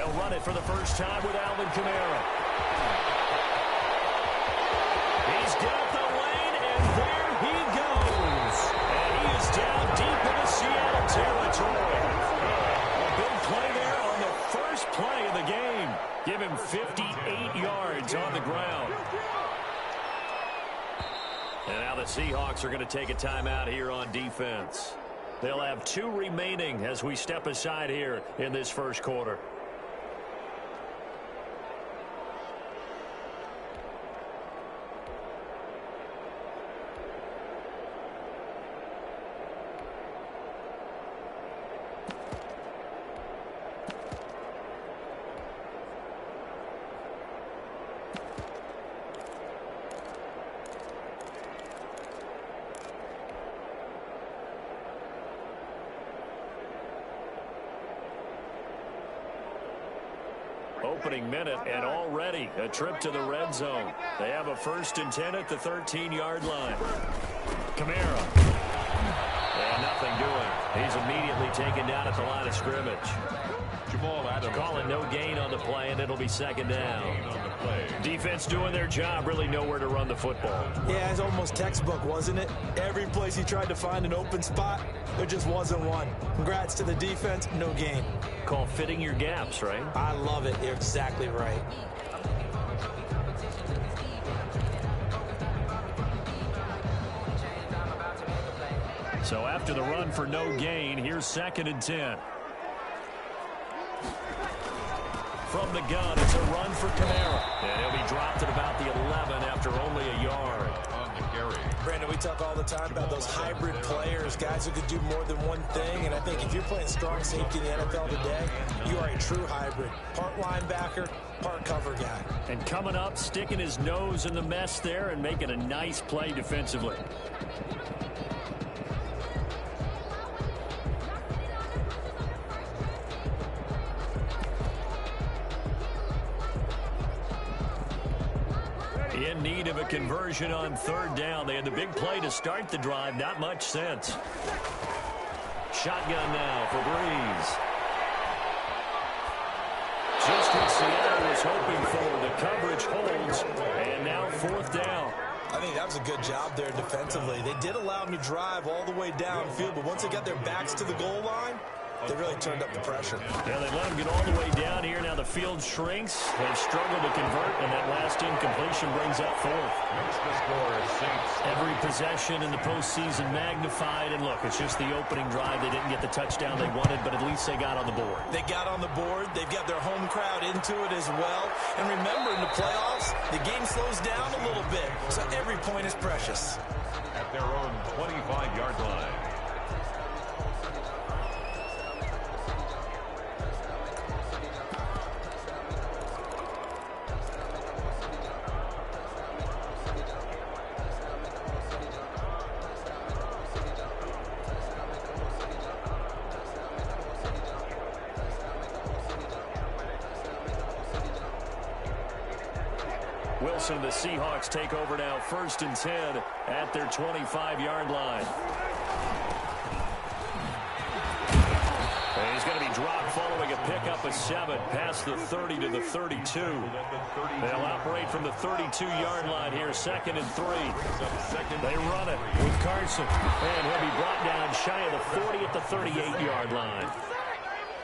They'll run it for the first time with Alvin Kamara. He's got the lane, and there he goes. And he is down deep in the Seattle territory. A big play there on the first play of the game. Give him 58 yards on the ground. And now the Seahawks are going to take a timeout here on defense. They'll have 2 remaining as we step aside here in this first quarter. Opening minute, and already a trip to the red zone. They have a 1st and 10 at the 13-yard line. Kamara. And nothing doing. He's immediately taken down at the line of scrimmage. They'll call it no gain on the play, and it'll be 2nd down. Defense doing their job, really nowhere to run the football. Yeah, it's almost textbook, wasn't it? Every place he tried to find an open spot, there just wasn't one. Congrats to the defense, no gain. Called fitting your gaps, right? I love it. You're exactly right. So after the run for no gain, here's 2nd and 10. From the gun, it's a run for Kamara. And he'll be dropped at about the 11 after only a yard. On the carry. Brandon, we talk all the time about those hybrid players, guys who could do more than one thing. And I think if you're playing strong safety in the NFL today, you are a true hybrid. Part linebacker, part cover guy. And coming up, sticking his nose in the mess there and making a nice play defensively. In need of a conversion on 3rd down. They had the big play to start the drive. Not much sense. Shotgun now for Breeze. Just what Seattle was hoping for. The coverage holds. And now 4th down. I think that was a good job there defensively. They did allow them to drive all the way downfield, but once they got their backs to the goal line, they really turned up the pressure. Yeah, they let them get all the way down here. Now the field shrinks. They've struggled to convert, and that last incompletion brings up 4th. The score is 6. Every possession in the postseason magnified. And look, it's just the opening drive. They didn't get the touchdown they wanted, but at least they got on the board. They got on the board. They've got their home crowd into it as well. And remember, in the playoffs, the game slows down a little bit, so every point is precious. At their own 25-yard line. Wilson, the Seahawks take over now, 1st and 10 at their 25-yard line. And he's going to be dropped following a pickup of 7 past the 30 to the 32. They'll operate from the 32-yard line here, 2nd and 3. They run it with Carson, and he'll be brought down shy of the 40 at the 38-yard line.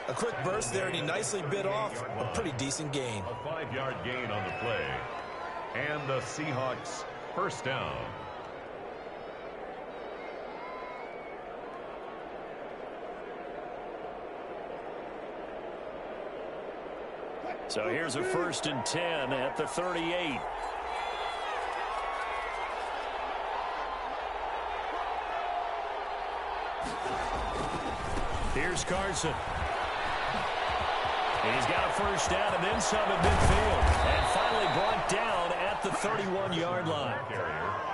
A quick burst there, and he nicely bit off a pretty decent gain. A 5-yard gain on the play. And the Seahawks 1st down. So here's a 1st and 10 at the 38. Here's Carson. He's got a 1st down and then some at midfield. And finally brought down at the 31-yard line.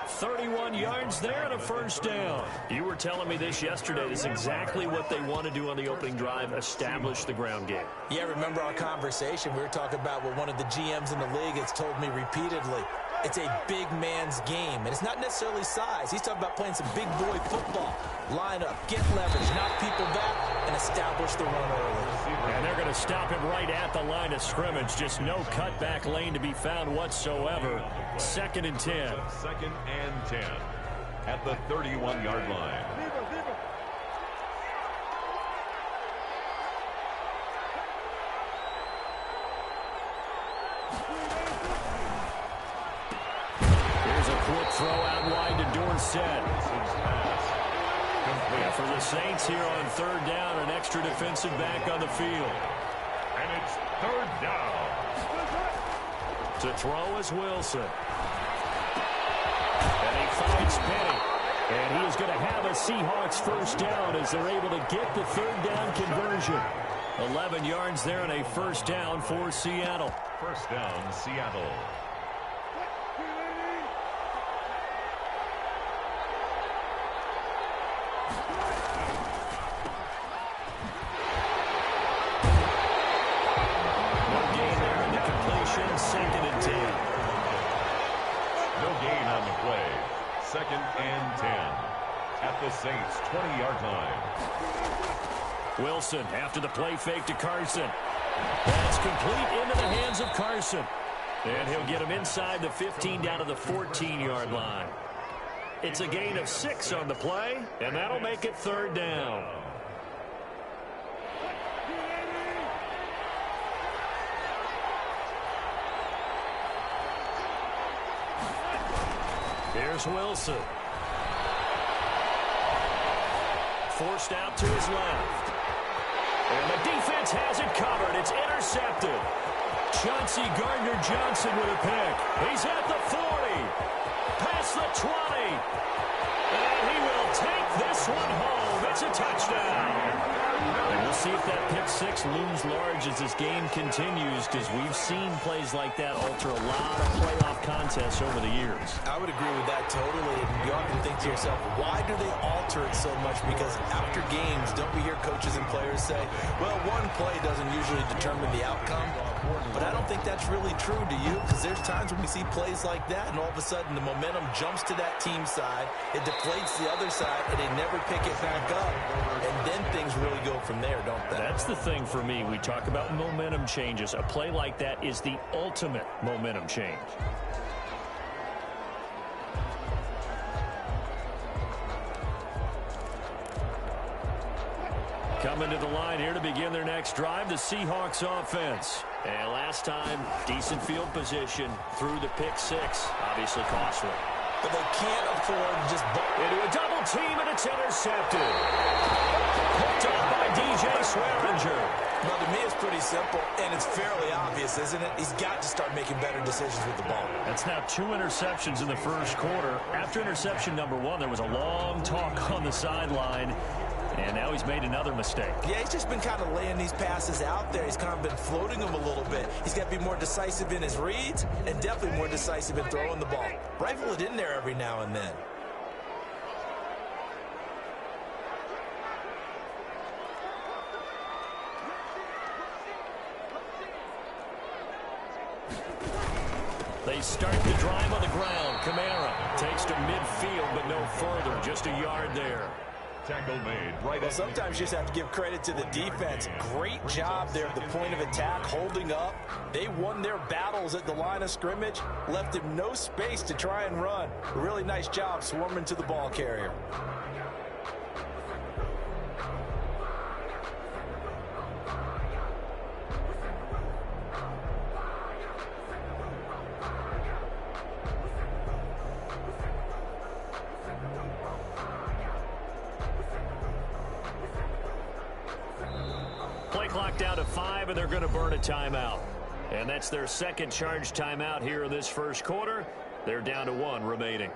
31 yards there and a 1st down. You were telling me this yesterday. This is exactly what they want to do on the opening drive, establish the ground game. Yeah, remember our conversation. We were talking about what one of the GMs in the league has told me repeatedly. It's a big man's game, and it's not necessarily size. He's talking about playing some big boy football. Line up, get leverage, knock people back, and establish the run early. And they're going to stop him right at the line of scrimmage. Just no cutback lane to be found whatsoever. 2nd and 10. 2nd and 10 at the 31-yard line. Here's a quick throw out wide to Dorsett. Yeah, for the Saints here on 3rd down, an extra defensive back on the field. And it's 3rd down. To throw is Wilson. And he finds Penny. And he is going to have a Seahawks 1st down as they're able to get the 3rd down conversion. 11 yards there and a 1st down for Seattle. 1st down, Seattle. The Saints 20-yard line. Wilson after the play fake to Carson. That's complete into the hands of Carson. And he'll get him inside the 15 down to the 14-yard line. It's a gain of 6 on the play, and that'll make it 3rd down. Here's Wilson. Forced out to his left. And the defense has it covered. It's intercepted. Chauncey Gardner-Johnson with a pick. He's at the 40. Past the 20. And he will take this one home. It's a touchdown. And we'll see if that pick 6 looms large as this game continues, because we've seen plays like that alter a lot of playoff contests over the years. I would agree with that totally. And you often think to yourself, why do they alter it so much? Because after games, don't we hear coaches and players say, well, one play doesn't usually determine the outcome? But I don't think that's really true, do you? Because there's times when we see plays like that, and all of a sudden the momentum jumps to that team side, it deflates the other side, and they never pick it back up. And then things really go from there, don't they? That's the thing for me. We talk about momentum changes. A play like that is the ultimate momentum change. Coming to the line here to begin their next drive, the Seahawks offense. And last time, decent field position through the pick 6. Obviously costly. But they can't afford to just into a double team, and it's intercepted. Picked up by DJ Swearinger. Well, to me, it's pretty simple, and it's fairly obvious, isn't it? He's got to start making better decisions with the ball. That's now 2 interceptions in the 1st quarter. After interception number 1, there was a long talk on the sideline. And now he's made another mistake. Yeah, he's just been kind of laying these passes out there. He's kind of been floating them a little bit. He's got to be more decisive in his reads and definitely more decisive in throwing the ball. Rifle it in there every now and then. They start the drive on the ground. Kamara takes to midfield, but no further. Just a yard there. Tackle made right. Well, sometimes you just have to give credit to the defense. Great job there at the point of attack, holding up. They won their battles at the line of scrimmage, left him no space to try and run. A really nice job swarming to the ball carrier. Play clock down to 5, and they're going to burn a timeout. And that's their second charge timeout here in this 1st quarter. They're down to 1 remaining.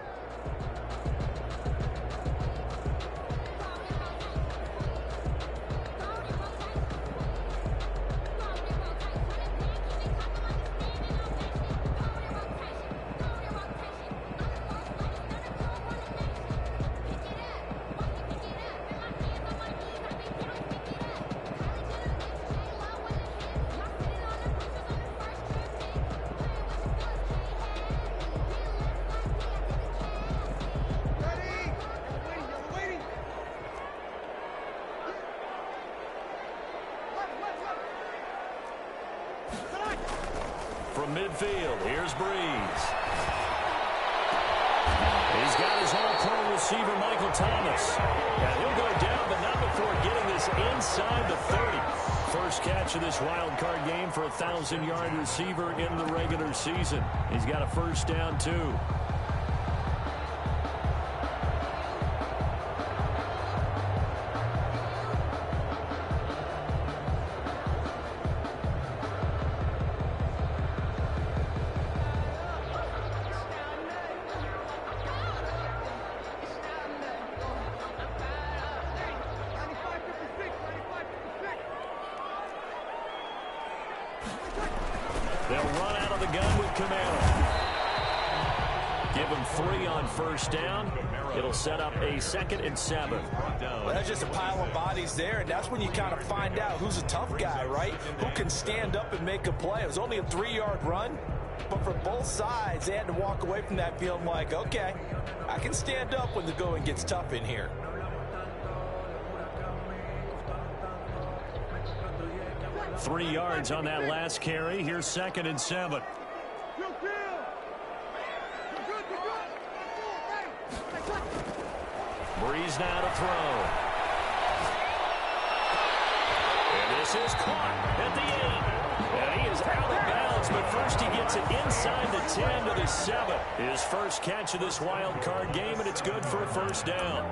From midfield, here's Breeze. He's got his all-pro receiver, Michael Thomas. And he'll go down, but not before getting this inside the 30. First catch of this wild card game for a 1,000-yard receiver in the regular season. He's got a first down, too. They'll run out of the gun with Camaro. Give him 3 on first down. It'll set up a 2nd and 7. Well, that's just a pile of bodies there, and that's when you kind of find out who's a tough guy, right? Who can stand up and make a play. It was only a 3-yard run, but for both sides, they had to walk away from that feeling like, okay, I can stand up when the going gets tough in here. Three yards on that last carry. Here's 2nd and 7. Breeze now to throw. And this is caught at the 8. And he is out of bounds, but first he gets it inside the 10 to the 7. His first catch of this wild card game, and it's good for a first down.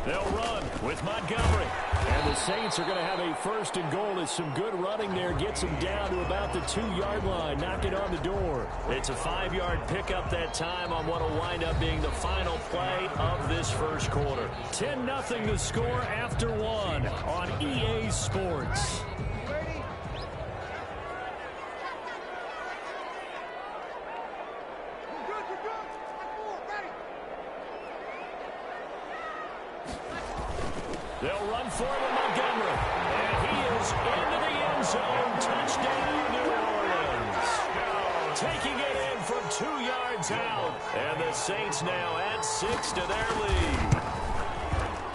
They'll run with Montgomery. And the Saints are going to have a 1st and goal as some good running there gets them down to about the 2-yard line, knocking on the door. It's a 5-yard pickup that time on what will wind up being the final play of this first quarter. 10-0 the score after 1 on EA Sports. They'll run for it with Montgomery. And he is into the end zone. Touchdown, New Orleans. Taking it in from 2 yards out. And the Saints now add 6 to their lead.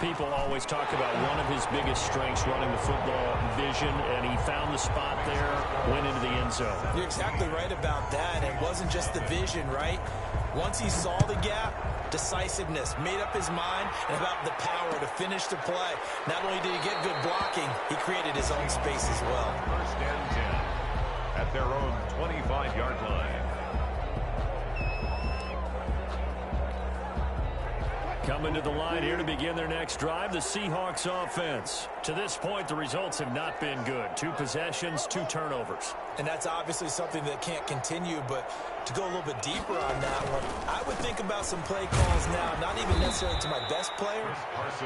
People always talk about one of his biggest strengths running the football, vision, and he found the spot there, went into the end zone. You're exactly right about that. It wasn't just the vision, right? Once he saw the gap, decisiveness, made up his mind, and about the power to finish the play. Not only did he get good blocking, he created his own space as well. 1st and 10 at their own 25-yard line. Coming to the line here to begin their next drive, the Seahawks offense. To this point, the results have not been good. 2 possessions, 2 turnovers. And that's obviously something that can't continue, but to go a little bit deeper on that one, I would think about some play calls now, not even necessarily to my best player,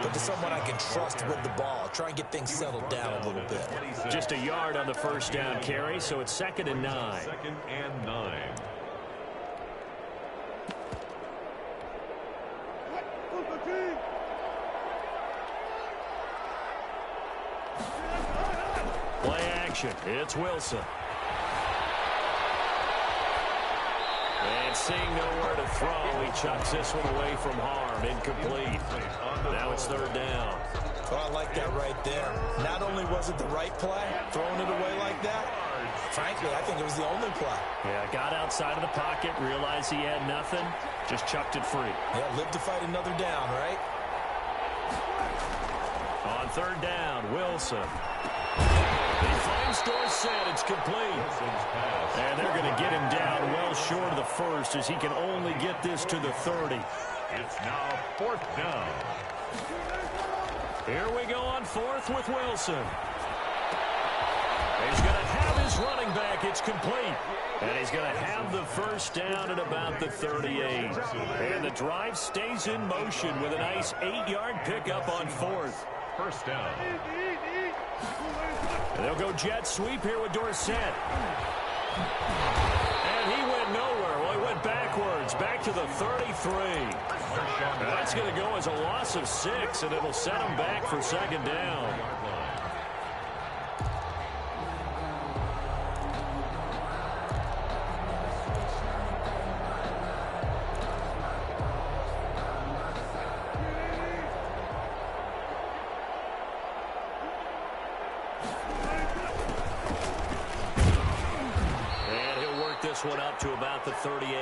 but to someone I can trust with the ball. Try and get things settled down a little bit. Just a yard on the first down carry, so it's 2nd and 9. 2nd and 9. Play action. It's Wilson. And seeing nowhere to throw, he chucks this one away from harm. Incomplete. Now it's 3rd down. Oh, I like that right there. Not only was it the right play, throwing it away like that, frankly, I think it was the only play. Yeah, got outside of the pocket, realized he had nothing, just chucked it free. Yeah, live to fight another down, right? On 3rd down, Wilson. He finds Dorsett. It's complete. And they're going to get him down well short of the 1st as he can only get this to the 30. It's now 4th down. Here we go on 4th with Wilson. He's going to have his running back. It's complete. And he's going to have the first down at about the 38. And the drive stays in motion with a nice 8-yard pickup on 4th. First down. And they'll go jet sweep here with Dorsett. And he went nowhere. Well, he went backwards, back to the 33. That's going to go as a loss of 6, and it'll set them back for second down. One up to about the 38.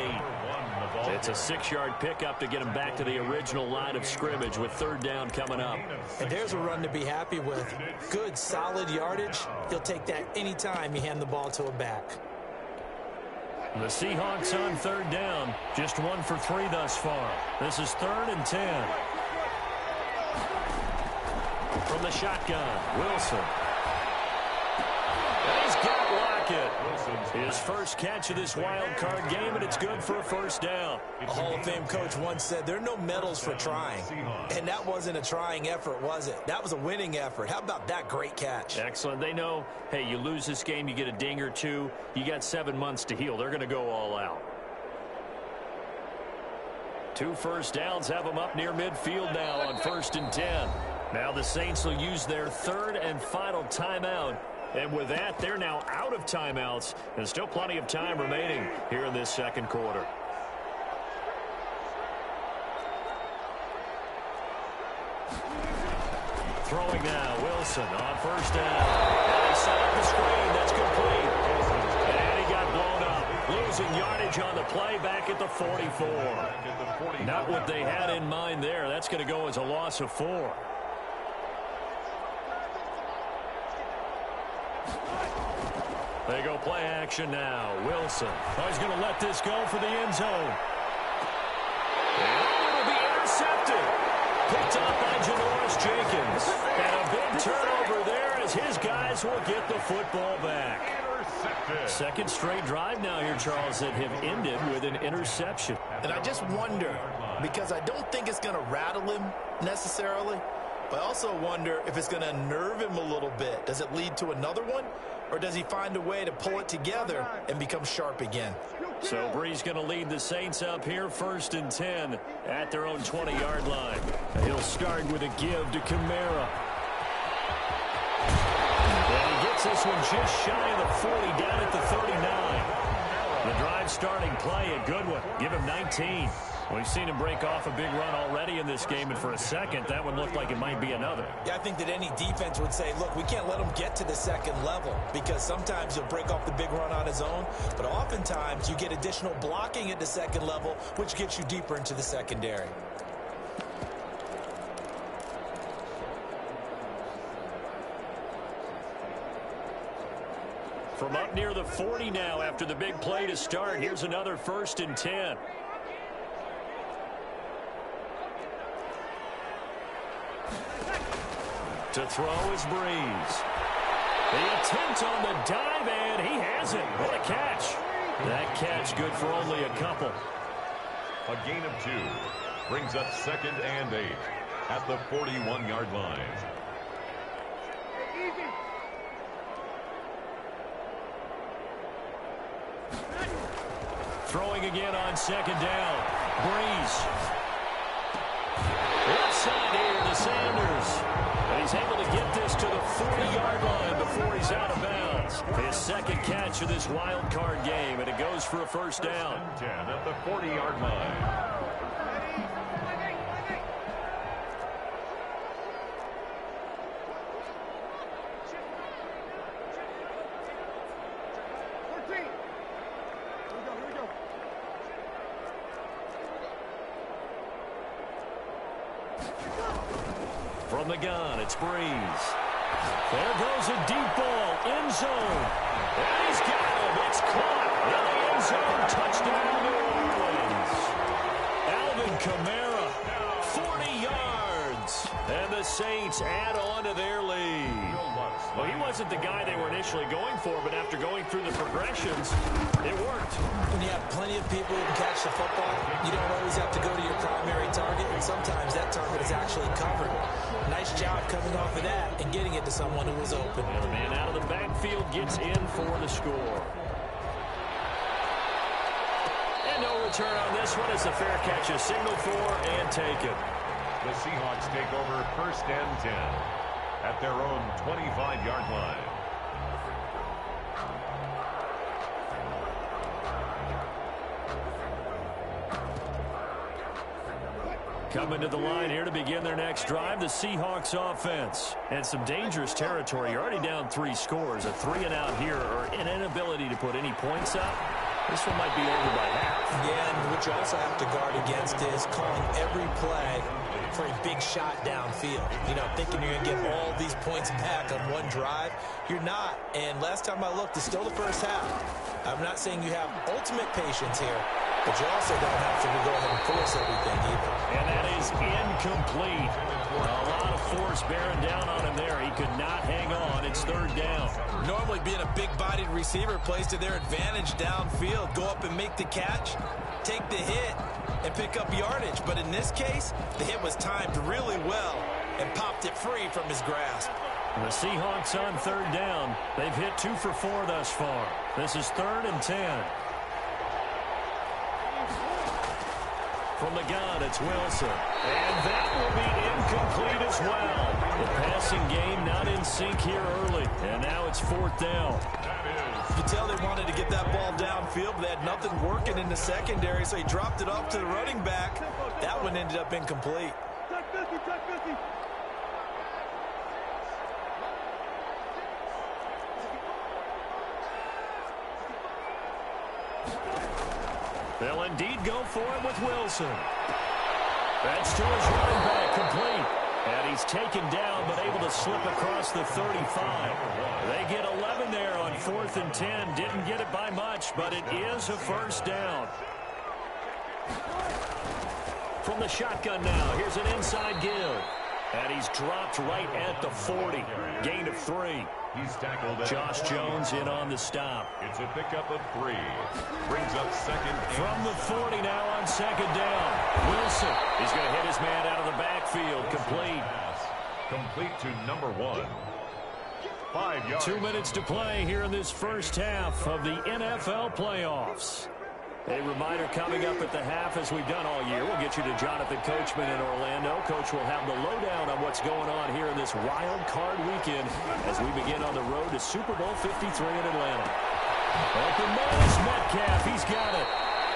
It's a 6-yard pickup to get him back to the original line of scrimmage with third down coming up. And there's a run to be happy with. Good, solid yardage. He'll take that anytime you hand the ball to a back. The Seahawks on third down. Just 1 for 3 thus far. This is 3rd and 10. From the shotgun, Wilson. And he's got Lockett. His first catch of this wild card game, and it's good for a first down. A Hall of Fame coach once said there are no medals for trying. And that wasn't a trying effort, was it? That was a winning effort. How about that great catch? Excellent. They know, hey, you lose this game, you get a ding or two. You got 7 months to heal. They're going to go all out. 2 first downs have them up near midfield now on 1st and 10. Now the Saints will use their 3rd and final timeout. And with that, they're now out of timeouts. And still plenty of time remaining here in this second quarter. Throwing now, Wilson on 1st down. And he set up the screen. That's complete. And he got blown up. Losing yardage on the play back at the 44. Not what they had in mind there. That's going to go as a loss of 4. They go play action now. Wilson. Oh, he's going to let this go for the end zone. And it'll be intercepted. Picked up by Janoris Jenkins. And a big turnover there as his guys will get the football back. Second straight drive now here, Charles, that have ended with an interception. And I just wonder, because I don't think it's going to rattle him necessarily, but I also wonder if it's going to unnerve him a little bit. Does it lead to another one? Or does he find a way to pull it together and become sharp again? So Bree's going to lead the Saints up here 1st and 10 at their own 20-yard line. He'll start with a give to Kamara. And he gets this one just shy of the 40 down at the 39. The drive starting play, a good one. Give him 19. We've seen him break off a big run already in this game, and for a second, that one looked like it might be another. Yeah, I think that any defense would say, look, we can't let him get to the second level, because sometimes he'll break off the big run on his own, but oftentimes you get additional blocking at the second level, which gets you deeper into the secondary. From up near the 40 now after the big play to start, here's another 1st and 10. To throw is Breeze. The attempt on the dive, and he has it. What a catch. That catch good for only a couple. A gain of 2 brings up 2nd and 8 at the 41-yard line. Throwing again on 2nd down. Breeze. Inside here to Sanders. And he's able to get this to the 40-yard line before he's out of bounds. His second catch of this wild card game, and it goes for a 1st down. 10 at the 40-yard line. From the gun, it's Breeze. There goes a deep ball, end zone. And he's got him. It's caught in the end zone. Touchdown, New Orleans. Alvin Kamara, 40 yards. And the Saints add on to their lead. Well, he wasn't the guy they were initially going for, but after going through the progressions, it worked. When you have plenty of people who can catch the football, you don't always have to go to your primary target, and sometimes that target is actually covered. Nice job coming off of that and getting it to someone who was open. And the man out of the backfield gets in for the score. And no return on this one as the fair catch is signaled for and taken. The Seahawks take over first and 10 at their own 25-yard line. Coming to the line here to begin their next drive, the Seahawks offense. And some dangerous territory. You're already down 3 scores. A 3-and-out here or an inability to put any points up. This one might be over by half. Yeah, and what you also have to guard against is calling every play for a big shot downfield. You know, thinking you're going to get all these points back on one drive. You're not. And last time I looked, it's still the first half. I'm not saying you have ultimate patience here, but you also don't have to go ahead and force everything either. And that is incomplete. A lot of force bearing down on him there. He could not hang on. It's third down. Normally being a big-bodied receiver plays to their advantage downfield. Go up and make the catch, take the hit, and pick up yardage. But in this case, the hit was timed really well and popped it free from his grasp. The Seahawks on third down. They've hit 2 for 4 thus far. This is 3rd and 10. From the gun, it's Wilson. And that will be incomplete as well. The passing game not in sync here early. And now it's 4th down. You can tell they wanted to get that ball downfield, but they had nothing working in the secondary, so he dropped it off to the running back. That one ended up incomplete. They'll indeed go for it with Wilson. That's to his running back, complete. And he's taken down, but able to slip across the 35. They get 11 there on 4th and 10. Didn't get it by much, but it is a first down. From the shotgun now, here's an inside give. And he's dropped right at the 40. Gain of 3. He's tackled. Josh Jones in on the stop. It's a pickup of 3. Brings up second. From the 40 now on second down. Wilson. He's going to hit his man out of the backfield. Complete. Complete to number 1. 5 yards. 2 minutes to play here in this first half of the NFL playoffs. A reminder coming up at the half, as we've done all year. We'll get you to Jonathan Coachman in Orlando. Coach will have the lowdown on what's going on here in this wild card weekend as we begin on the road to Super Bowl 53 in Atlanta. Open man is Metcalf. He's got it.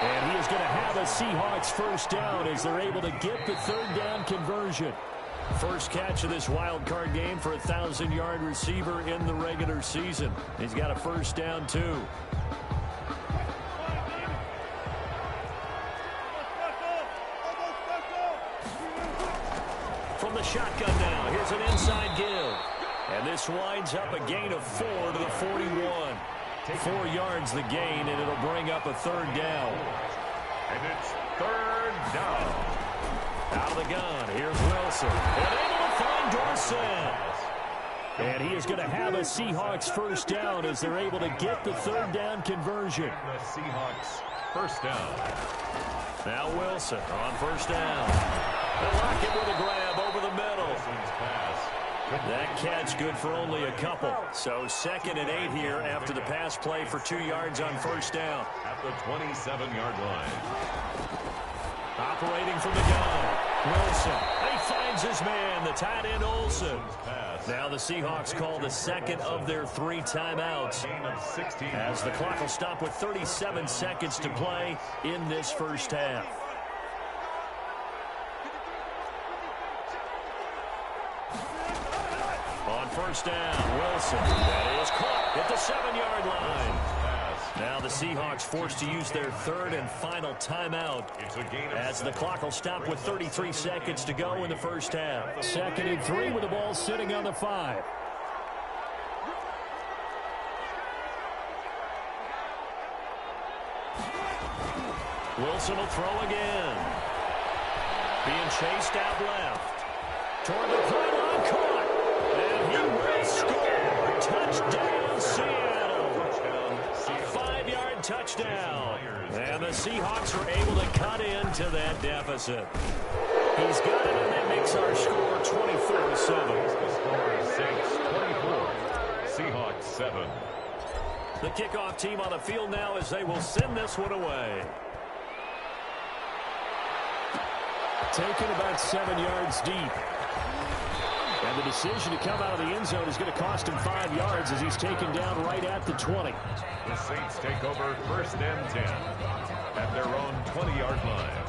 And he is going to have a Seahawks first down as they're able to get the third down conversion. First catch of this wild card game for a 1,000-yard receiver in the regular season. He's got a first down, too. From the shotgun now, here's an inside give. And this winds up a gain of 4 to the 41. 4 yards the gain, and it'll bring up a third down. And it's third down. Out of the gun, here's Wilson. And able to find Dorsett. And he is going to have a Seahawks first down as they're able to get the third down conversion. The Seahawks first down. Now Wilson on first down. They lock it with a grab over the middle. That catch good for only a couple. So 2nd and 8 here after the pass play for 2 yards on first down. At the 27-yard line. Operating from the gun. Wilson. He finds his man, the tight end Olsen. Now the Seahawks call the second of their 3 timeouts. As the clock will stop with 37 seconds to play in this first half. On first down, Wilson. That is caught at the 7-yard line. Now the Seahawks forced to use their 3rd and final timeout as the clock will stop with 33 seconds to go in the first half. 2nd and 3 with the ball sitting on the 5. Wilson will throw again. Being chased out left. Toward the pylon, caught. And he will score. Touchdown, Seattle. A 5-yard touchdown. And the Seahawks were able to cut into that deficit. He's got it, and that makes our score 24-7. The score is Saints 24, Seahawks 7. The kickoff team on the field now as they will send this one away. taken about 7 yards deep. And the decision to come out of the end zone is going to cost him 5 yards as he's taken down right at the 20. The Saints take over 1st and 10 at their own 20-yard line.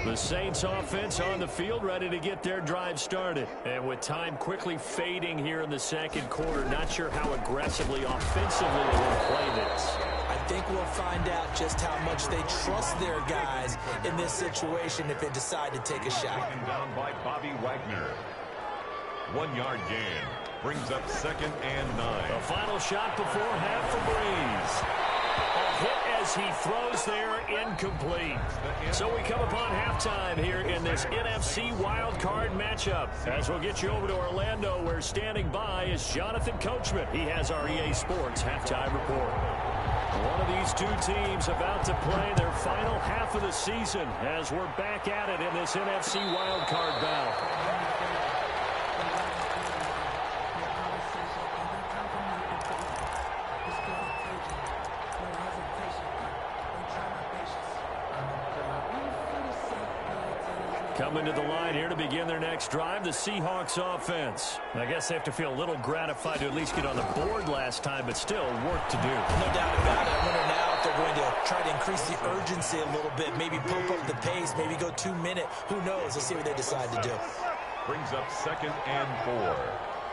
The Saints offense on the field, ready to get their drive started. And with time quickly fading here in the second quarter, not sure how aggressively, offensively they will play this. I think we'll find out just how much they trust their guys in this situation if they decide to take a shot. Taken down by Bobby Wagner. 1-yard gain brings up 2nd and 9. The final shot before half for Breeze. A hit as he throws there, incomplete. So we come upon halftime here in this NFC wildcard matchup. As we'll get you over to Orlando, where standing by is Jonathan Coachman. He has our EA Sports halftime report. One of these two teams about to play their final half of the season as we're back at it in this NFC wildcard battle. Coming to the line here to begin their next drive, the Seahawks offense. I guess they have to feel a little gratified to at least get on the board last time, but still work to do. No doubt about it. I wonder now if they're going to try to increase the urgency a little bit, maybe pump up the pace, maybe go 2-minute. Who knows? Let's see what they decide to do. Brings up 2nd and 4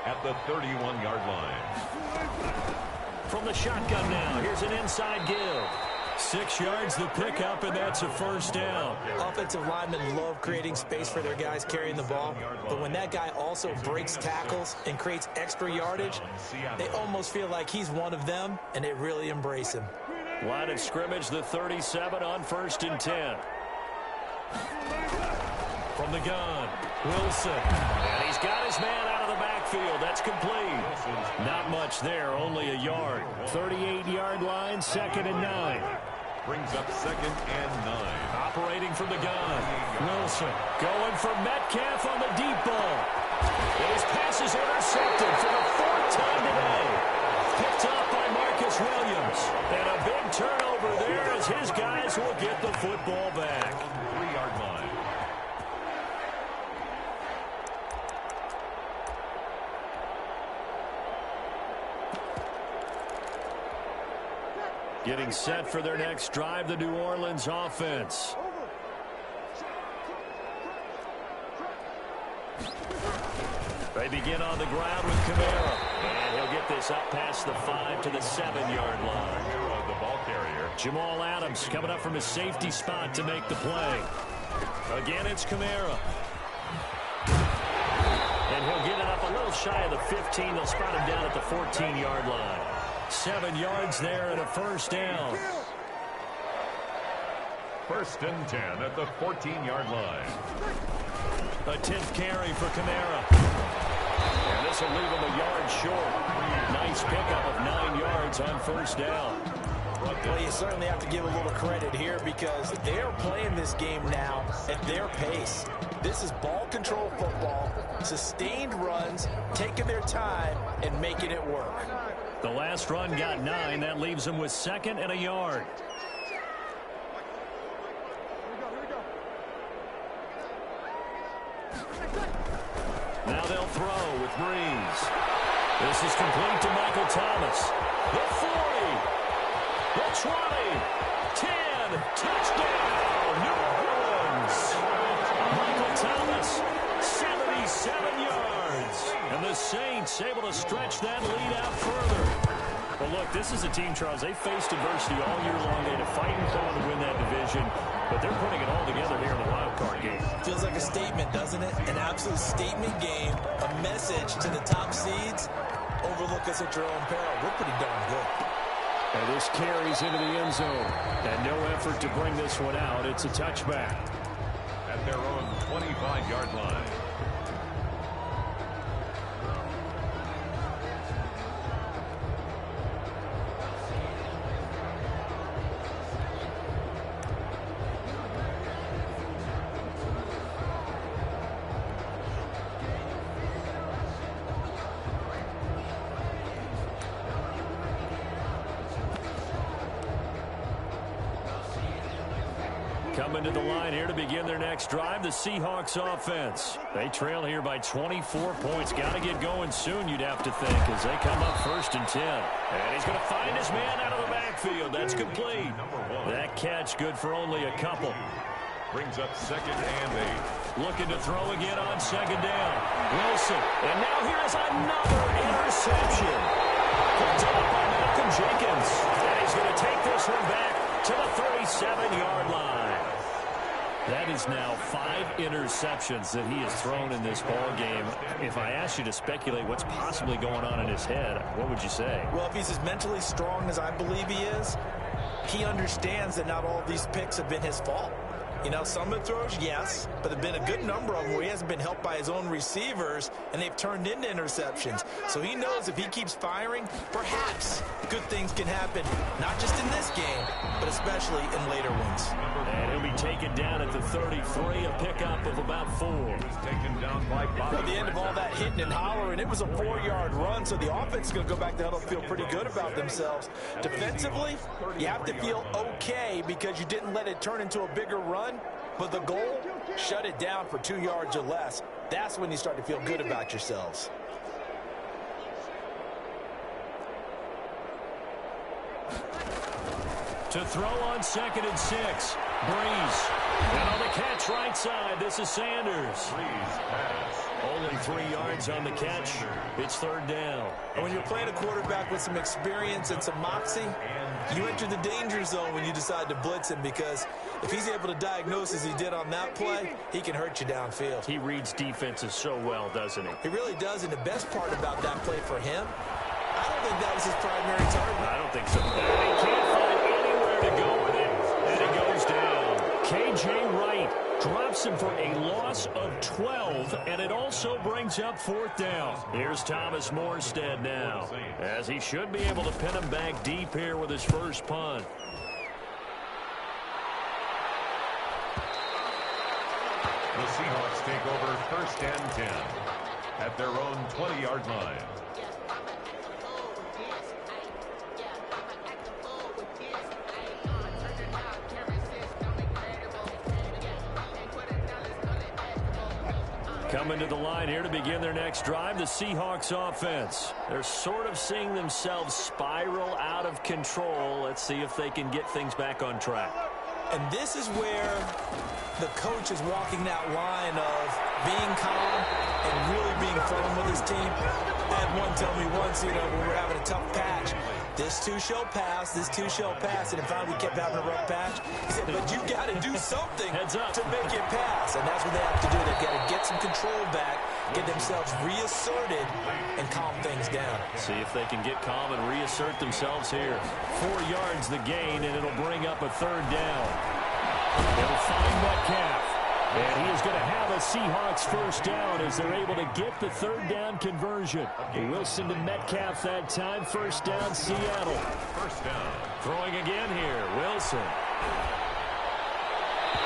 at the 31-yard line. From the shotgun now, here's an inside give. 6 yards the pickup, and that's a first down. Offensive linemen love creating space for their guys carrying the ball, but when that guy also breaks tackles and creates extra yardage, they almost feel like he's one of them, and they really embrace him. Line of scrimmage, the 37 on 1st and 10. From the gun, Wilson. And he's got his man out of the backfield. That's complete. Not much there, only a yard. 38-yard line, 2nd and 9. Brings up 2nd and 9. Operating from the gun. Wilson going for Metcalf on the deep ball. And his pass is intercepted for the 4th time today. Picked up by Marcus Williams. And a big turnover there as his guys will get the football back. 3-yard line. Getting set for their next drive, the New Orleans offense. They begin on the ground with Kamara. And he'll get this up past the 5 to the 7-yard line. The ball carrier. Jamal Adams coming up from his safety spot to make the play. Again, it's Kamara. And he'll get it up a little shy of the 15. They'll spot him down at the 14-yard line. 7 yards there and a first down. 1st and 10 at the 14-yard line. A 10th carry for Kamara. And this will leave him a yard short. Nice pickup of 9 yards on first down. Well, you certainly have to give a little credit here because they're playing this game now at their pace. This is ball control football, sustained runs, taking their time, and making it work. The last run got 9. That leaves them with 2nd and a yard. Now they'll throw with Breeze. This is complete to Michael Thomas. The 40, the 20, 10, touchdown, New Orleans. Michael Thomas, 77 yards. And the Saints able to stretch that lead out further. Well, look, this is a team, Charles. They faced adversity all year long. They had to fight and claw to win that division, but they're putting it all together here in the wild card game. Feels like a statement, doesn't it? An absolute statement game, a message to the top seeds. Overlook us at your own peril. We're pretty darn good. And this carries into the end zone. And no effort to bring this one out. It's a touchback. At their own 25-yard line. Coming to the line here to begin their next drive, the Seahawks offense. They trail here by 24 points. Got to get going soon, you'd have to think, as they come up 1st and 10. And he's going to find his man out of the backfield. That's complete. That catch good for only a couple. Brings up 2nd and 8. Looking to throw again on 2nd down. Wilson. And now here is another interception. Picked up by Malcolm Jenkins. And he's going to take this one back to the 37-yard line. That is now 5 interceptions that he has thrown in this ball game. If I asked you to speculate what's possibly going on in his head, what would you say? Well, if he's as mentally strong as I believe he is, he understands that not all of these picks have been his fault. You know, some of the throws, yes, but there have been a good number of them where he hasn't been helped by his own receivers, and they've turned into interceptions. So he knows if he keeps firing, perhaps good things can happen, not just in this game, but especially in later ones. And he'll be taken down at the 33, a pickup of about 4. Taken down by Bobby. At the end of all that hitting and hollering, it was a 4-yard run, so the offense is going to go back to huddle and feel pretty good about themselves. Defensively, you have to feel okay because you didn't let it turn into a bigger run. But the goal, shut it down for 2 yards or less. That's when you start to feel good about yourselves. To throw on 2nd and 6. Breeze. And on the catch right side, this is Sanders. Only 3 yards on the catch. It's 3rd down. And when you're playing a quarterback with some experience and some moxie, you enter the danger zone when you decide to blitz him, because if he's able to diagnose as he did on that play, he can hurt you downfield. He reads defenses so well, doesn't he? He really does, and the best part about that play for him, I don't think that was his primary target. I don't think so. And he can't find anywhere to go with it, and it goes down. K.J. Wright drops him for a loss of 12, and it also brings up 4th down. Here's Thomas Morstead now, as he should be able to pin him back deep here with his first punt. The Seahawks take over 1st and 10 at their own 20-yard line. Coming to the line here to begin their next drive, the Seahawks offense. They're sort of seeing themselves spiral out of control. Let's see if they can get things back on track. And this is where the coach is walking that line of being calm and really being firm with his team. I had one tell me once, you know, when we're having a tough patch, this too shall pass, this too shall pass. And in fact, we kept having a rough patch. He said, but you got to do something to make it pass. And that's what they have to do. They've got to get some control back, get themselves reasserted, and calm things down. See if they can get calm and reassert themselves here. 4 yards the gain, and it'll bring up a 3rd down. They'll find Metcalf. And he is going to have a Seahawks first down as they're able to get the 3rd down conversion. Wilson to Metcalf that time. First down, Seattle. First down. Throwing again here, Wilson.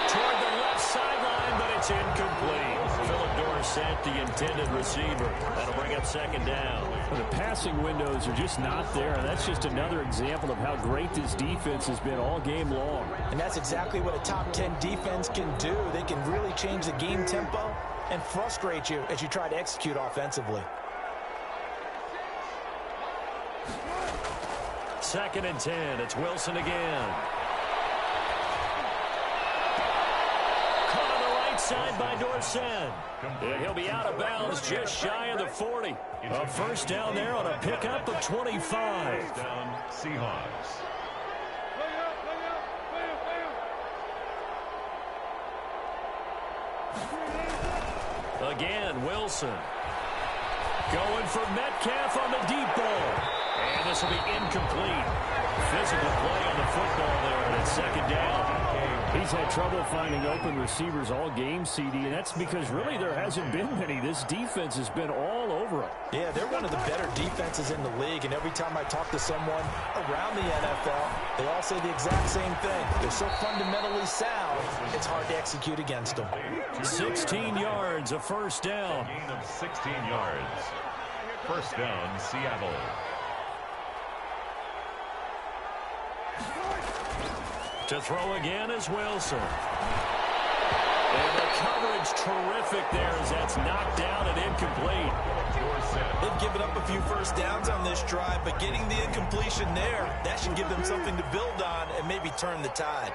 Toward the left sideline, but it's incomplete. Philip Dorsett, the intended receiver. That'll bring up 2nd down. The passing windows are just not there, and that's just another example of how great this defense has been all game long. And that's exactly what a top 10 defense can do. They can really change the game tempo and frustrate you as you try to execute offensively. 2nd and 10. It's Wilson again. Caught on the right side by Dorsett. And he'll be out of bounds just shy of the 40. A first down there on a pickup of 25. First down, Seahawks. Again, Wilson. Going for Metcalf on the deep ball. And this will be incomplete. Physical play on the football there, and it's 2nd down. He's had trouble finding open receivers all game, CD, and that's because really there hasn't been many. This defense has been all over him. Yeah, they're one of the better defenses in the league, and every time I talk to someone around the NFL, they all say the exact same thing. They're so fundamentally sound, it's hard to execute against them. 16 yards, a first down. Gain of 16 yards. First down, Seattle. To throw again is Wilson. And the coverage terrific there as that's knocked down and incomplete. They've given up a few first downs on this drive, but getting the incompletion there, that should give them something to build on and maybe turn the tide.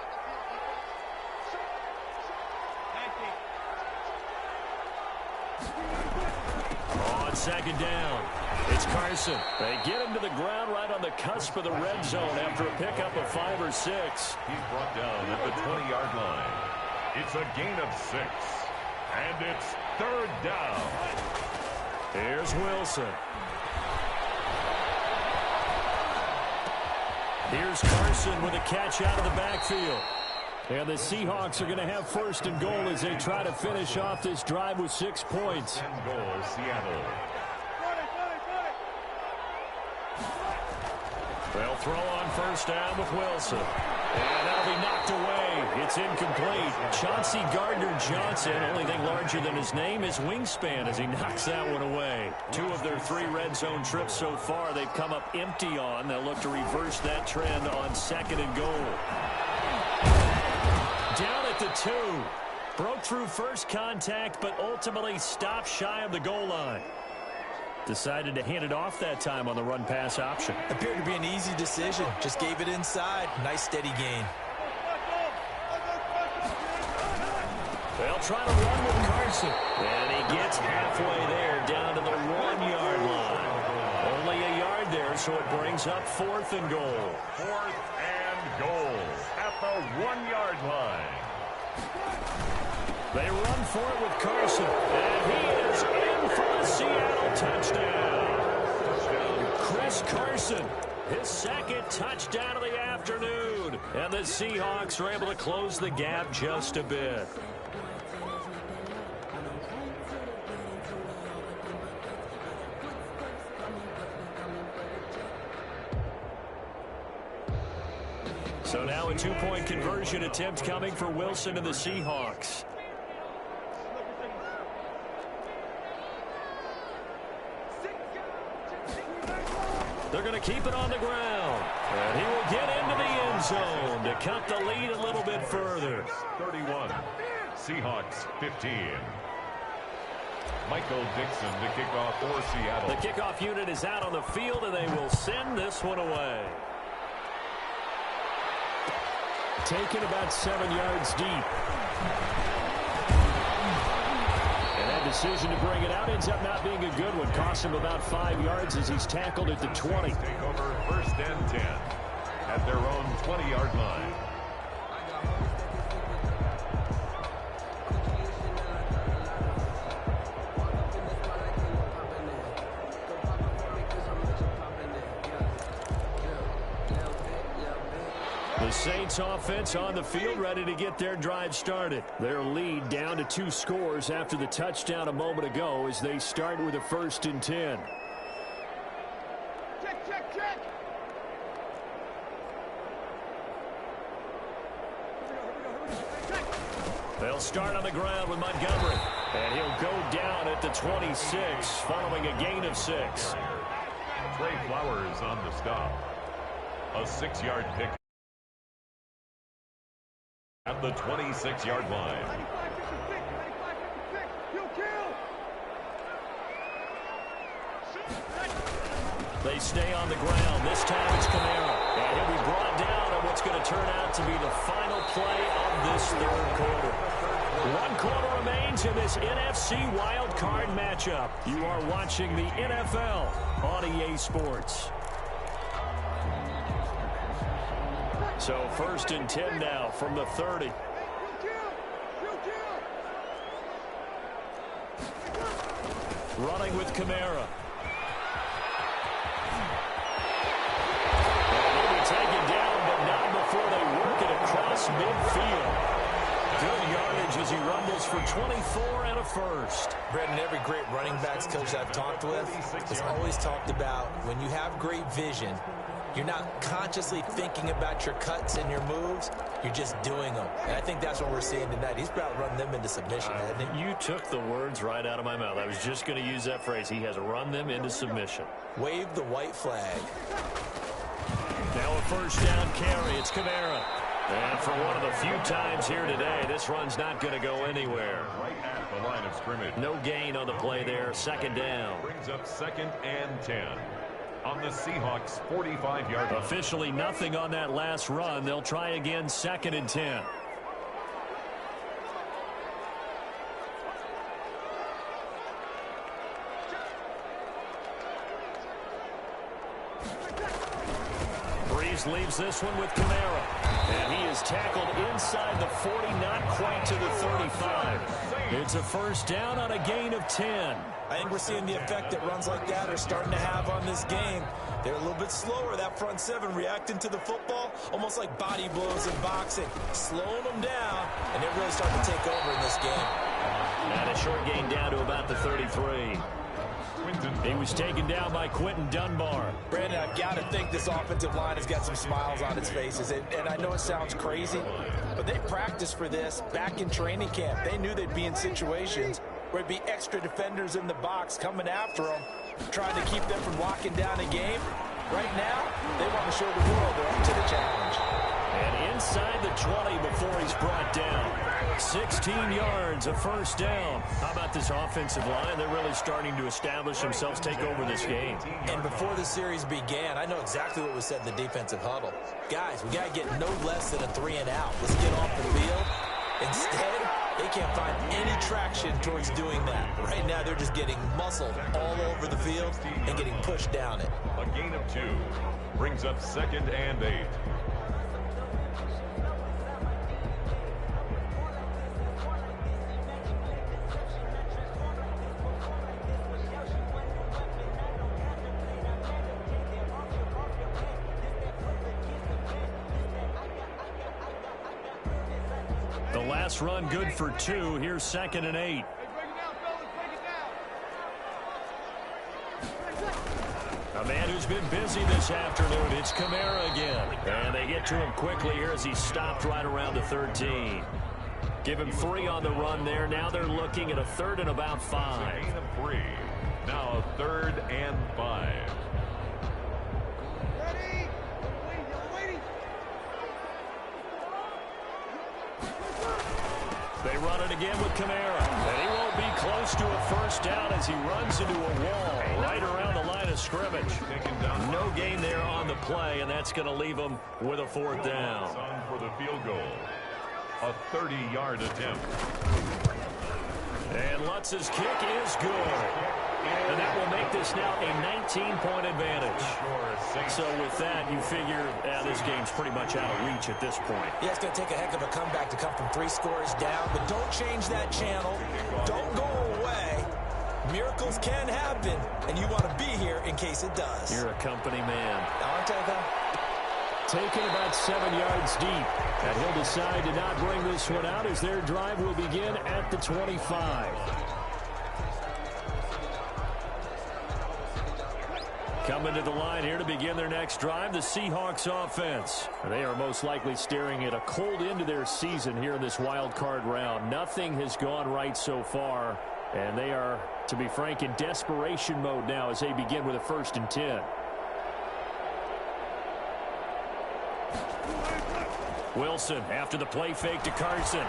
On second down, it's Carson. They get him to the ground right on the cusp of the red zone after a pickup of 5 or 6. He's brought down at the 20-yard line. It's a gain of 6, and it's third down. Here's Wilson. Here's Carson with a catch out of the backfield. And the Seahawks are going to have first and goal as they try to finish off this drive with 6 points. And goal, Seattle. They'll throw on first down with Wilson. And that'll be knocked away. It's incomplete. Chauncey Gardner-Johnson, only thing larger than his name is wingspan as he knocks that one away. 2 of their 3 red zone trips so far they've come up empty on. They'll look to reverse that trend on second and goal. Down at the 2. Broke through first contact, but ultimately stopped shy of the goal line. Decided to hand it off that time on the run-pass option. Appeared to be an easy decision. Just gave it inside. Nice steady gain. They'll try to run with Carson. And he gets halfway there down to the 1-yard line. Only a yard there, so it brings up fourth and goal. Fourth and goal at the 1-yard line. They run for it with Carson. And he is in for a Seattle touchdown. Chris Carson, his second touchdown of the afternoon. And the Seahawks are able to close the gap just a bit. So now a 2-point conversion attempt coming for Wilson and the Seahawks. They're going to keep it on the ground. And he will get into the end zone to cut the lead a little bit further. 31, Seahawks 15. Michael Dixon to kick off for Seattle. The kickoff unit is out on the field, and they will send this one away. Taken about 7 yards deep. And that decision to bring it out ends up not being a good one. Costs him about 5 yards as he's tackled at the 20. Take over first and 10 at their own 20-yard line. The Saints offense on the field ready to get their drive started. Their lead down to 2 scores after the touchdown a moment ago as they start with a first and 10. Check. They'll start on the ground with Montgomery. And he'll go down at the 26 following a gain of 6. Trey Flowers on the stop. A 6-yard pick at the 26-yard line. They stay on the ground. This time it's Kamara. And he'll be brought down on what's going to turn out to be the final play of this third quarter. 1 quarter remains in this NFC wild card matchup. You are watching the NFL on EA Sports. So first and 10 now from the 30. Running with Kamara. He'll be taken down, but not before they work it across midfield. Good yardage as he rumbles for 24 and a first. Brendan, every great running backs coach I've talked with has always talked about when you have great vision, you're not consciously thinking about your cuts and your moves. You're just doing them. And I think that's what we're seeing tonight. He's about to run them into submission, hasn't he? You took the words right out of my mouth. I was just going to use that phrase. He has run them into submission. Wave the white flag. Now a first down carry. It's Kamara. And for one of the few times here today, this run's not going to go anywhere. Right at the line of scrimmage. No gain on the play there. Second down. Brings up 2nd and 10 on the Seahawks 45-yard line. Officially nothing on that last run. They'll try again 2nd and 10. Leaves this one with Kamara. And he is tackled inside the 40, not quite to the 35. It's a first down on a gain of 10. I think we're seeing the effect that runs like that are starting to have on this game. They're a little bit slower, that front seven, reacting to the football, almost like body blows in boxing, slowing them down, and they're really starting to take over in this game. And a short gain down to about the 33. He was taken down by Quentin Dunbar. Brandon, I've got to think this offensive line has got some smiles on its faces. And I know it sounds crazy, but they practiced for this back in training camp. They knew they'd be in situations where it'd be extra defenders in the box coming after them, trying to keep them from locking down a game. Right now, they want to show the world they're up to the challenge. And inside the 20 before he's brought down. 16 yards, a first down. How about this offensive line? They're really starting to establish themselves, take over this game. And before the series began, I know exactly what was said in the defensive huddle. Guys, we got to get no less than a 3-and-out. Let's get off the field. Instead, they can't find any traction towards doing that. Right now, they're just getting muscled all over the field and getting pushed down it. A gain of 2 brings up 2nd and 8. The last run good for 2. Here's 2nd and 8. A man who's been busy this afternoon. It's Kamara again. And they get to him quickly here as he stopped right around the 13. Give him 3 on the run there. Now they're looking at a 3rd and about 5. Gain of 3. Now 3rd and 5. They run it again with Kamara. And he won't be close to a first down as he runs into a wall right around the line of scrimmage. No gain there on the play, and that's going to leave him with a 4th down. For the field goal. A 30-yard attempt. And Lutz's kick is good. And that will make this now a 19-point advantage. So with that, you figure this game's pretty much out of reach at this point. Yeah, it's going to take a heck of a comeback to come from 3 scores down, but don't change that channel. Don't go away. Miracles can happen, and you want to be here in case it does. You're a company man. Aren't I, though? Taken about 7 yards deep. And he'll decide to not bring this one out as their drive will begin at the 25. Coming to the line here to begin their next drive, the Seahawks offense. They are most likely staring at a cold end to their season here in this wild card round. Nothing has gone right so far, and they are, to be frank, in desperation mode now as they begin with a 1st and 10. Wilson after the play fake to Carson.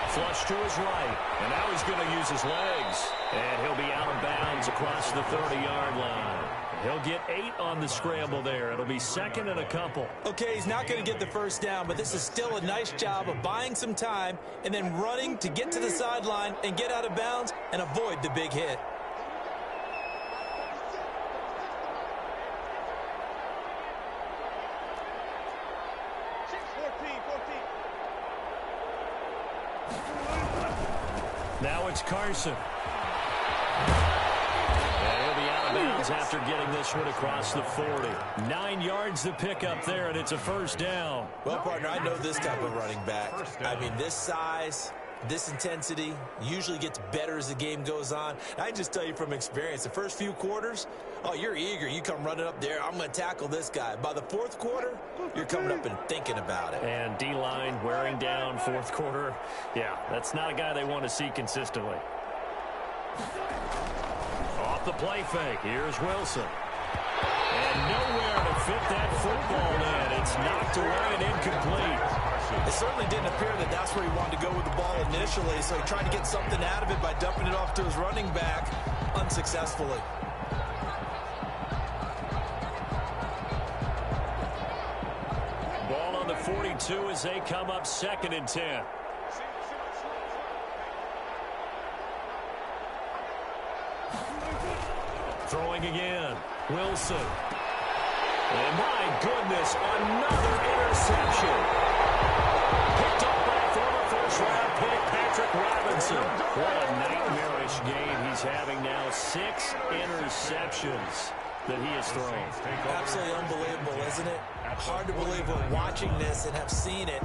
Flush to his right, and now he's going to use his legs. And he'll be out of bounds across the 30-yard line. He'll get 8 on the scramble there. It'll be 2nd and a couple. Okay, he's not going to get the first down, but this is still a nice job of buying some time and then running to get to the sideline and get out of bounds and avoid the big hit. Now it's Carson. And he'll be out of bounds after getting this one across the 40. 9 yards to pick up there, and it's a first down. Well, partner, I know this type of running back. I mean, this size, this intensity usually gets better as the game goes on. I just tell you from experience, the first few quarters, oh, you're eager. You come running up there, I'm going to tackle this guy. By the 4th quarter, you're coming up and thinking about it. And D-line wearing down 4th quarter. Yeah, that's not a guy they want to see consistently. Off the play fake, here's Wilson. And nowhere to fit that football in. It's knocked away and incomplete. It certainly didn't appear that that's where he wanted to go with the ball initially, so he tried to get something out of it by dumping it off to his running back unsuccessfully. Ball on the 42 as they come up 2nd and 10. Throwing again. Wilson. And my goodness, another interception. Picked up by former first-round pick Patrick Robinson. What a nightmarish game he's having now. 6 interceptions that he has thrown. Absolutely unbelievable, isn't it? Hard to believe we're watching this and have seen it,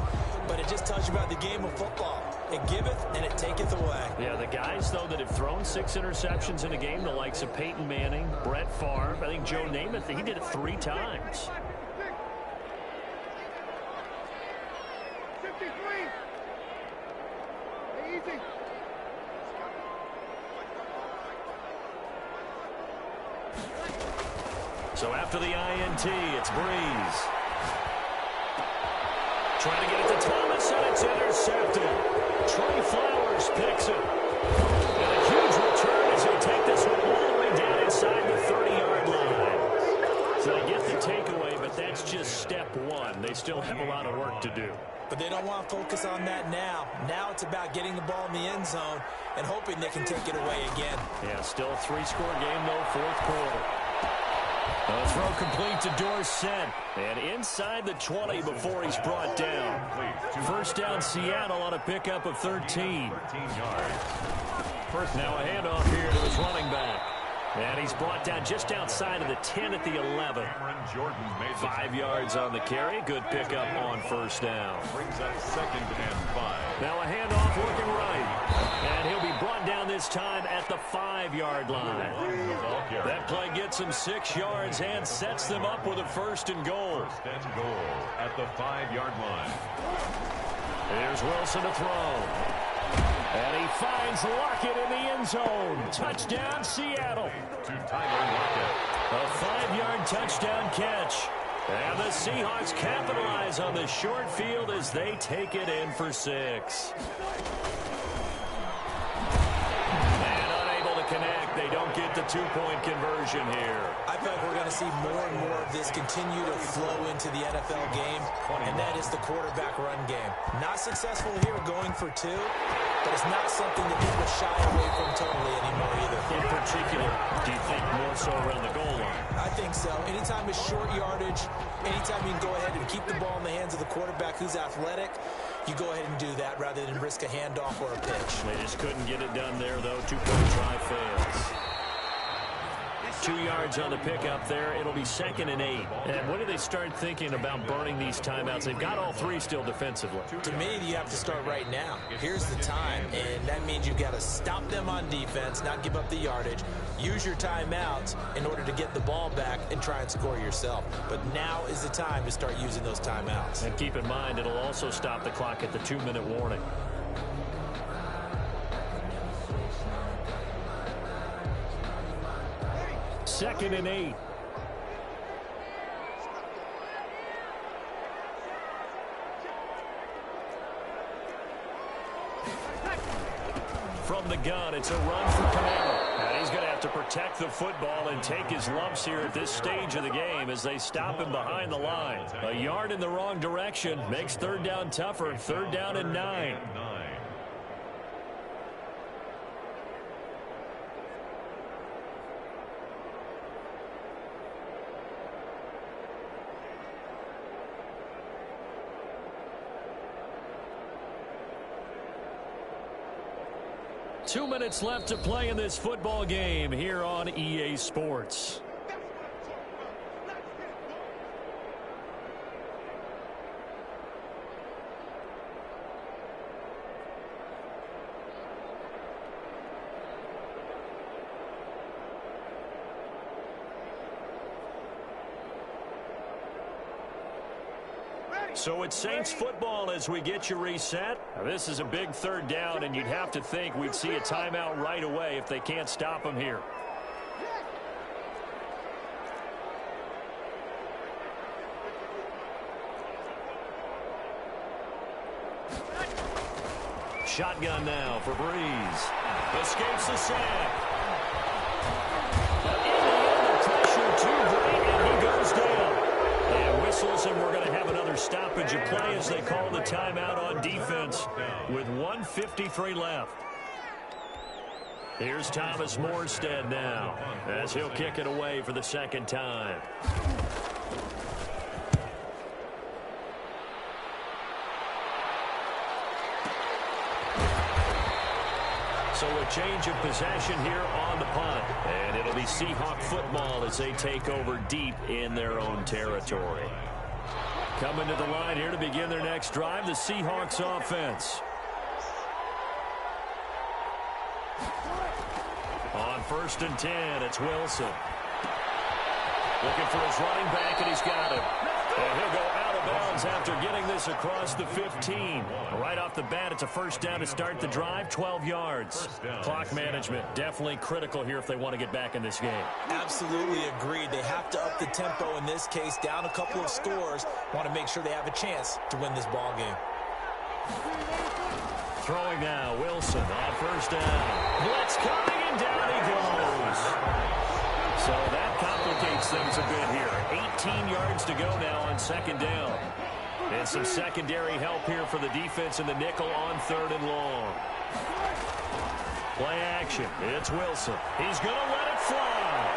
but it just tells you about the game of football. It giveth and it taketh away. Yeah, the guys, though, that have thrown 6 interceptions in a game, the likes of Peyton Manning, Brett Favre, I think Joe Namath, he did it 3 times. So after the INT, it's Breeze. Trying to get it to Thomas, and it's intercepted. Trey Flowers picks it. And a huge return as they take this one all the way down inside the 30-yard line. So they get the takeaway, but that's just step 1. They still have a lot of work to do. But they don't want to focus on that now. Now it's about getting the ball in the end zone and hoping they can take it away again. Yeah, still a 3-score game, though, 4th quarter. The throw complete to Dorsett. And inside the 20 before he's brought down. First down, Seattle on a pickup of 13. First now a handoff here to his running back. And he's brought down just outside of the 10 at the 11. 5 yards on the carry. Good pickup on first down. Brings up 2nd and 5. Now a handoff looking right. And he'll be brought down this time at the 5-yard line. That play gets him 6 yards and sets them up with a 1st and goal. 1st and goal at the 5-yard line. Here's Wilson to throw. And he finds Lockett in the end zone. Touchdown, Seattle. To Tyler Lockett. A 5-yard touchdown catch. And the Seahawks capitalize on the short field as they take it in for 6. And unable to connect. They don't get the 2-point conversion here. I feel like we're going to see more and more of this continue to flow into the NFL game, and that is the quarterback run game. Not successful here going for 2, but it's not something that people shy away from totally anymore either. In particular, do you think more so around the goal line? I think so. Anytime it's short yardage, anytime you can go ahead and keep the ball in the hands of the quarterback who's athletic, you go ahead and do that rather than risk a handoff or a pitch. They just couldn't get it done there, though. 2-point try fails. 2 yards on the pickup there. It'll be 2nd and 8. And when do they start thinking about burning these timeouts? They've got all 3 still defensively. To me, you have to start right now. Here's the time, and that means you've got to stop them on defense, not give up the yardage, use your timeouts in order to get the ball back and try and score yourself. But now is the time to start using those timeouts. And keep in mind, it'll also stop the clock at the 2-minute warning. Second and 8. From the gun, it's a run for Camaro. And he's going to have to protect the football and take his lumps here at this stage of the game as they stop him behind the line. A yard in the wrong direction makes 3rd down tougher. 3rd down and 9. Two minutes left to play in this football game here on EA Sports. So it's Saints football as we get you reset. Now, this is a big 3rd down, and you'd have to think we'd see a timeout right away if they can't stop them here. shotgun now for Breeze. Escapes the sack. In the end, the pressure too great, and he goes down. And whistles, and we're going to have another stoppage of play as they call the timeout on defense with 1:53 left. Here's Thomas Morstead now as he'll kick it away for the second time. So a change of possession here on the punt. And it'll be Seahawk football as they take over deep in their own territory. Coming to the line here to begin their next drive, the Seahawks offense. On 1st and 10, it's Wilson. Looking for his running back, and he's got him. And he'll go out of bounds after getting this across the 15. Right off the bat, it's a first down to start the drive, 12 yards. Clock management, definitely critical here if they want to get back in this game. Absolutely agreed. They have to up the tempo in this case, down a couple of scores. Want to make sure they have a chance to win this ball game. Throwing now, Wilson on 1st down. Blitz coming, and down he goes. So that complicates things a bit here. 18 yards to go now on 2nd down. And some secondary help here for the defense in the nickel on 3rd and long. Play action. It's Wilson. He's going to let it fly.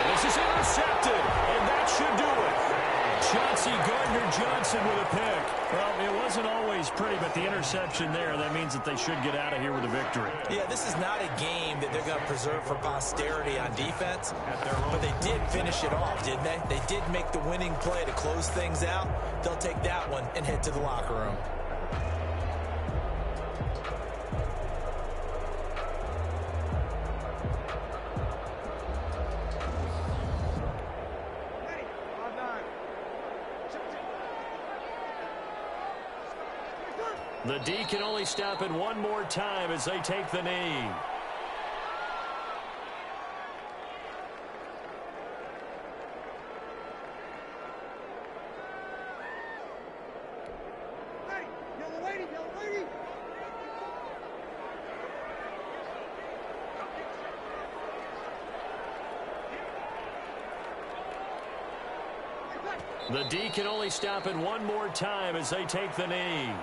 And this is intercepted. And that should do it. Chauncey Gardner-Johnson with a pick. Well, it wasn't always pretty, but the interception there, that means that they should get out of here with a victory. Yeah, this is not a game that they're going to preserve for posterity on defense, but they did finish it off, didn't they? They did make the winning play to close things out. They'll take that one and head to the locker room. The D can only stop it one more time as they take the knee. The D can only stop it one more time as they take the knee.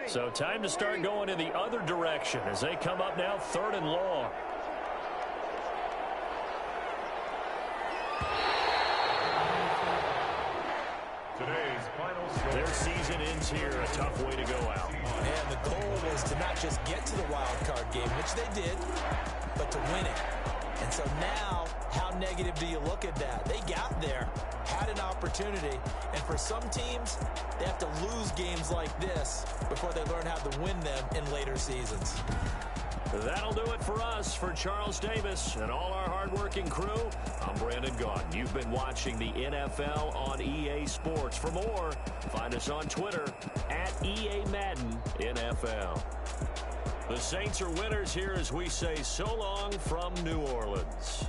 So time to start going in the other direction as they come up now 3rd and long. Today's final score. Their season ends here, a tough way to go out. And the goal was to not just get to the wild card game, which they did, but to win it. And so now, how negative do you look at that? They got there, had an opportunity, and for some teams, they have to lose games like this before they learn how to win them in later seasons. That'll do it for us. For Charles Davis and all our hardworking crew, I'm Brandon Gaudin. You've been watching the NFL on EA Sports. For more, find us on Twitter at EA Madden NFL. The Saints are winners here as we say so long from New Orleans.